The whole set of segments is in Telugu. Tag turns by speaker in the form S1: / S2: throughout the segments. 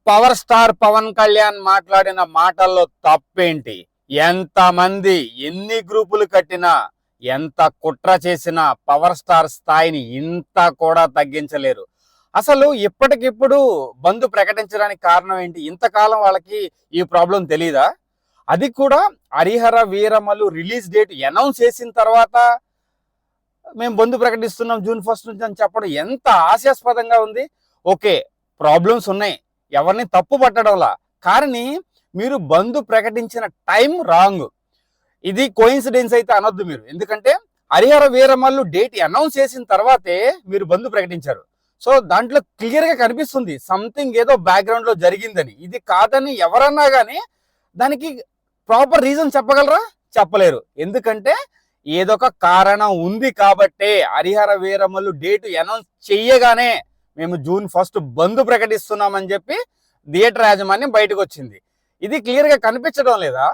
S1: పవర్ స్టార్ పవన్ కళ్యాణ్ మాట్లాడిన మాటల్లో తప్పేంటి? ఎంతమంది ఎన్ని గ్రూపులు కట్టినా ఎంత కుట్ర చేసినా పవర్ స్టార్ స్థాయిని ఇంత కూడా తగ్గించలేరు. అసలు ఇప్పటికిప్పుడు బంద్ ప్రకటించడానికి కారణం ఏంటి? ఇంతకాలం వాళ్ళకి ఈ ప్రాబ్లం తెలీదా? అది కూడా Harihara Veeramallu release date announce చేసిన తర్వాత మేము బంద్ ప్రకటిస్తున్నాం జూన్ 1 నుంచి అని చెప్పడం ఎంత హాస్యాస్పదంగా ఉంది. ఓకే, ప్రాబ్లమ్స్ ఉన్నాయి, ఎవరిని తప్పు పట్టడంలా, కానీ మీరు బంద్ ప్రకటించిన టైం రాంగ్. ఇది కోయిన్సిడెన్స్ అయితే అనొద్దు మీరు, ఎందుకంటే హరిహర వీరమల్లు డేట్ అనౌన్స్ చేసిన తర్వాతే మీరు బంద్ ప్రకటించారు. సో దాంట్లో క్లియర్ గా కనిపిస్తుంది సంథింగ్ ఏదో బ్యాక్గ్రౌండ్ లో జరిగిందని. ఇది కాదని ఎవరన్నా కానీ దానికి ప్రాపర్ రీజన్ చెప్పగలరా? చెప్పలేరు. ఎందుకంటే ఏదొక కారణం ఉంది కాబట్టే హరిహర వీరమల్లు డేట్ అనౌన్స్ చెయ్యగానే మేము జూన్ 1 బంద్ ప్రకటిస్తున్నామని చెప్పి థియేటర్ యాజమాన్యం బయటకు వచ్చింది. ఇది క్లియర్ గా కనిపించడం లేదా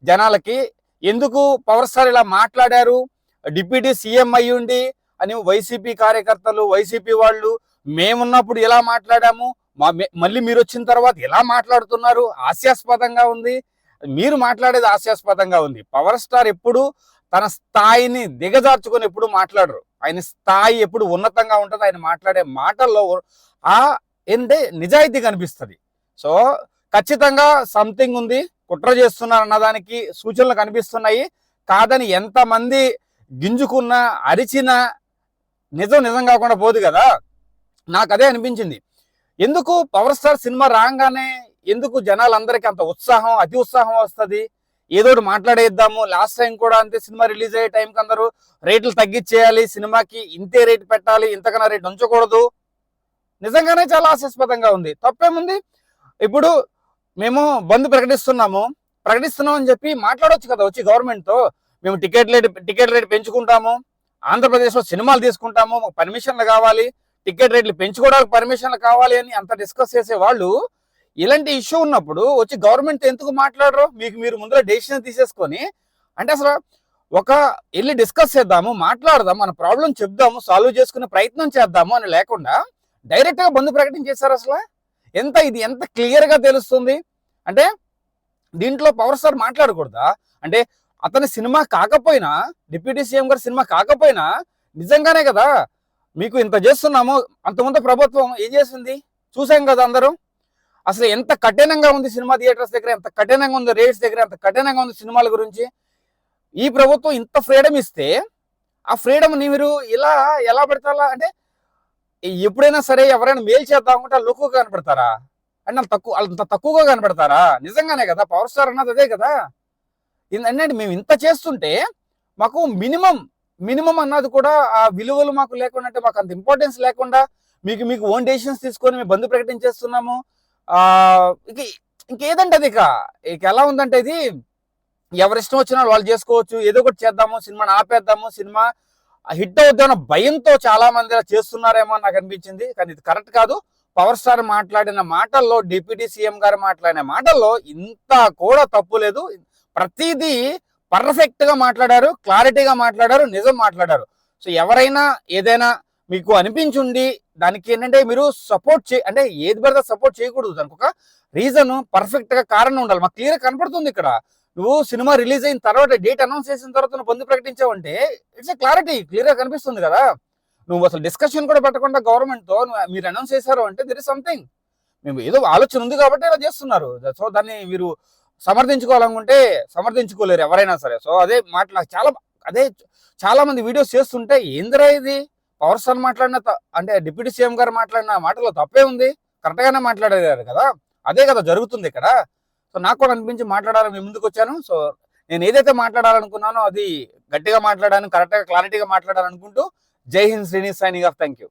S1: జనాలకి? ఎందుకు పవర్ స్టార్ ఇలా మాట్లాడారు? డిప్యూటీ సీఎం అయ్యుండి అని వైసీపీ కార్యకర్తలు, వైసీపీ వాళ్ళు మేమున్నప్పుడు ఇలా మాట్లాడాము, మళ్ళీ మీరు వచ్చిన తర్వాత ఇలా మాట్లాడుతున్నారు, హాస్యాస్పదంగా ఉంది. మీరు మాట్లాడేది హాస్యాస్పదంగా ఉంది. పవర్ స్టార్ ఎప్పుడు తన స్థాయిని దిగజార్చుకొని ఎప్పుడు మాట్లాడరు. ఆయన స్థాయి ఎప్పుడు ఉన్నతంగా ఉంటుంది. ఆయన మాట్లాడే మాటల్లో ఏంటంటే నిజాయితీ కనిపిస్తుంది. సో ఖచ్చితంగా సంథింగ్ ఉంది, కుట్ర చేస్తున్నారు అన్నదానికి సూచనలు కనిపిస్తున్నాయి. కాదని ఎంతమంది గింజుకున్నా అరిచినా నిజం కాకుండా పోదు కదా. నాకు అదే అనిపించింది. ఎందుకు పవర్ స్టార్ సినిమా రాగానే ఎందుకు జనాలందరికీ అంత ఉత్సాహం, అతి ఉత్సాహం వస్తుంది? ఏదోటి మాట్లాడేద్దాము, లాస్ట్ టైం కూడా అంతే, సినిమా రిలీజ్ అయ్యే టైంకి అందరూ రేట్లు తగ్గించేయాలి, సినిమాకి ఇంతే రేటు పెట్టాలి, ఇంతకన్నా రేటు ఉంచకూడదు. నిజంగానే చాలా హాస్యాస్పదంగా ఉంది. తప్పేముంది? ఇప్పుడు మేము బంద్ ప్రకటిస్తున్నాం అని చెప్పి మాట్లాడవచ్చు కదా వచ్చి గవర్నమెంట్తో. మేము టికెట్ రేట్ పెంచుకుంటాము, ఆంధ్రప్రదేశ్లో సినిమాలు తీసుకుంటాము, మాకు పర్మిషన్లు కావాలి, టికెట్ రేట్లు పెంచుకోవడానికి పర్మిషన్లు కావాలి అని అంత డిస్కస్ చేసే వాళ్ళు ఇలాంటి ఇష్యూ ఉన్నప్పుడు వచ్చి గవర్నమెంట్ ఎందుకు మాట్లాడరు? మీరు ముందర డెసిషన్ తీసేసుకొని, అంటే అసలు ఒక వెళ్ళి డిస్కస్ చేద్దాము, మాట్లాడదాం, మన ప్రాబ్లం చెప్దాము, సాల్వ్ చేసుకునే ప్రయత్నం చేద్దాము అని లేకుండా డైరెక్ట్ గా బంద్ ప్రకటించేశారు. అసలు ఇది ఎంత క్లియర్ గా తెలుస్తుంది అంటే దీంట్లో పవర్ స్టార్ మాట్లాడకూడదా? అంటే అతని సినిమా కాకపోయినా, డిప్యూటీ సీఎం గారి సినిమా కాకపోయినా నిజంగానే కదా మీకు ఇంత చేస్తున్నాము. అంతకుముందు ప్రభుత్వం ఏం చేసింది చూసాం కదా అందరూ. అసలు ఎంత కఠినంగా ఉంది సినిమా థియేటర్స్ దగ్గర, ఎంత కఠినంగా ఉంది రేట్స్ దగ్గర, ఎంత కఠినంగా ఉంది సినిమాల గురించి. ఈ ప్రభుత్వం ఇంత ఫ్రీడమ్ ఇస్తే ఆ ఫ్రీడమ్ ని మీరు ఇలా ఎలా పెడతారా? అంటే ఎప్పుడైనా సరే ఎవరైనా మేలు చేద్దామంటే వాళ్ళు ఎక్కువగా కనపడతారా? అంటే అంత తక్కువగా కనపడతారా? నిజంగానే కదా పవర్ స్టార్ అన్నది అదే కదా. ఏంటంటే మేము ఇంత చేస్తుంటే మాకు మినిమం అన్నది కూడా ఆ విలువలు మాకు లేకుండా, అంటే మాకు అంత ఇంపార్టెన్స్ లేకుండా మీకు ఓన్ డెసిషన్స్ తీసుకొని మేము బంద్ ప్రకటించేస్తున్నాము. ఇంకేదంటే అది ఇక ఎలా ఉందంటే ఇది ఎవరిష్టం వచ్చినా వాళ్ళు చేసుకోవచ్చు, ఏదో ఒకటి చేద్దాము, సినిమాని ఆపేద్దాము, సినిమా హిట్ అవుద్దామన్న భయంతో చాలా మంది చేస్తున్నారేమో నాకు అనిపించింది. కానీ ఇది కరెక్ట్ కాదు. పవర్ స్టార్ మాట్లాడిన మాటల్లో, డిప్యూటీ సీఎం గారు మాట్లాడిన మాటల్లో ఇంత కూడా తప్పు లేదు. ప్రతిదీ పర్ఫెక్ట్ గా మాట్లాడారు, క్లారిటీగా మాట్లాడారు, నిజం మాట్లాడారు. సో ఎవరైనా ఏదైనా మీకు అనిపించుండి దానికి ఏంటంటే మీరు సపోర్ట్ అంటే ఏది పడితే సపోర్ట్ చేయకూడదు. దానికి ఒక రీజన్, పర్ఫెక్ట్ గా కారణం ఉండాలి. మాకు క్లియర్ కనపడుతుంది ఇక్కడ. నువ్వు సినిమా రిలీజ్ అయిన తర్వాత, డేట్ అనౌన్స్ చేసిన తర్వాత నువ్వు బంద్ ప్రకటించావంటే ఇట్స్ ఏ క్లారిటీ, క్లియర్ గా కనిపిస్తుంది కదా. నువ్వు అసలు డిస్కషన్ కూడా పెట్టకుండా గవర్నమెంట్ తో మీరు అనౌన్స్ చేశారు అంటే దర్ ఇస్ సంథింగ్, మేము ఏదో ఆలోచన ఉంది కాబట్టి ఇలా చేస్తున్నారు. సో దాన్ని మీరు సమర్థించుకోవాలనుకుంటే సమర్థించుకోలేరు ఎవరైనా సరే. సో అదే మాట నాకు చాలా మంది వీడియోస్ చేస్తుంటే ఏందిరా ఇది, పవర్ స్టార్ మాట్లాడిన అంటే డిప్యూటీ సీఎం గారు మాట్లాడిన మాటలో తప్పే ఉంది, కరెక్ట్ గానే మాట్లాడారు కదా, అదే కదా జరుగుతుంది ఇక్కడ. సో నాకు కూడా అనిపించి మాట్లాడాలని ముందుకు వచ్చాను. సో నేను ఏదైతే మాట్లాడాలనుకున్నానో అది గట్టిగా మాట్లాడాను, కరెక్ట్గా క్లారిటీగా మాట్లాడాలనుకుంటూ జై Hind Srinivas, signing off. Thank you.